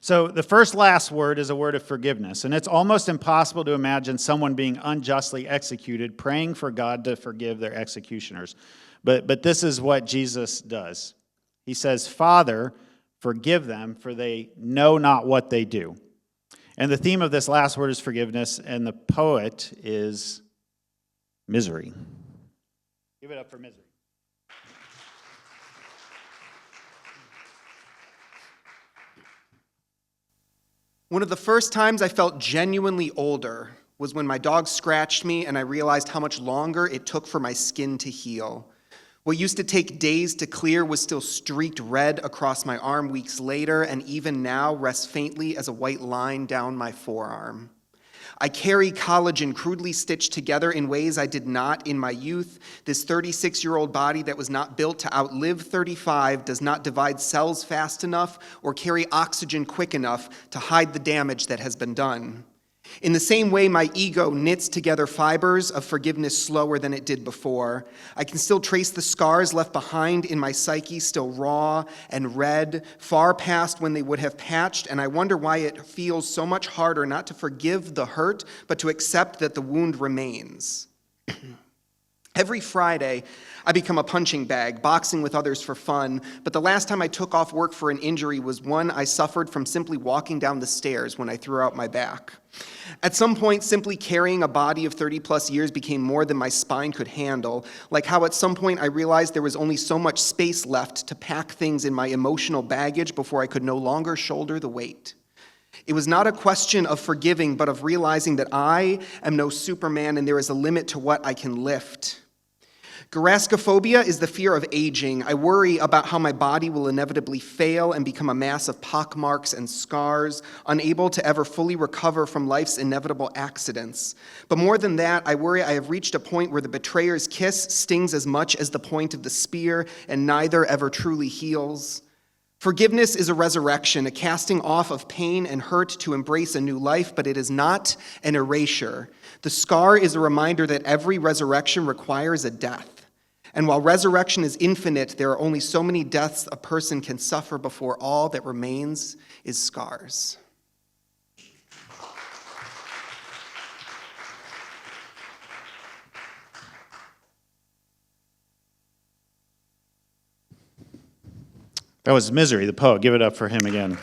So the last word is a word of forgiveness, and it's almost impossible to imagine someone being unjustly executed, praying for God to forgive their executioners. But this is what Jesus does. He says, "Father, forgive them, for they know not what they do." And the theme of this last word is forgiveness, and the poet is Mzrie. Give it up for Mzrie. One of the first times I felt genuinely older was when my dog scratched me and I realized how much longer it took for my skin to heal. What used to take days to clear was still streaked red across my arm weeks later, and even now rests faintly as a white line down my forearm. I carry collagen crudely stitched together in ways I did not in my youth. This 36-year-old body that was not built to outlive 35 does not divide cells fast enough or carry oxygen quick enough to hide the damage that has been done. In the same way, my ego knits together fibers of forgiveness slower than it did before. I can still trace the scars left behind in my psyche, still raw and red, far past when they would have patched, and I wonder why it feels so much harder not to forgive the hurt, but to accept that the wound remains. Every Friday, I become a punching bag, boxing with others for fun, but the last time I took off work for an injury was one I suffered from simply walking down the stairs when I threw out my back. At some point, simply carrying a body of 30-plus years became more than my spine could handle, like how at some point I realized there was only so much space left to pack things in my emotional baggage before I could no longer shoulder the weight. It was not a question of forgiving, but of realizing that I am no Superman and there is a limit to what I can lift. Garaskophobia is the fear of aging. I worry about how my body will inevitably fail and become a mass of pockmarks and scars, unable to ever fully recover from life's inevitable accidents. But more than that, I worry I have reached a point where the betrayer's kiss stings as much as the point of the spear, and neither ever truly heals. Forgiveness is a resurrection, a casting off of pain and hurt to embrace a new life, but it is not an erasure. The scar is a reminder that every resurrection requires a death. And while resurrection is infinite, there are only so many deaths a person can suffer before all that remains is scars. That was Mzrie, the poet. Give it up for him again.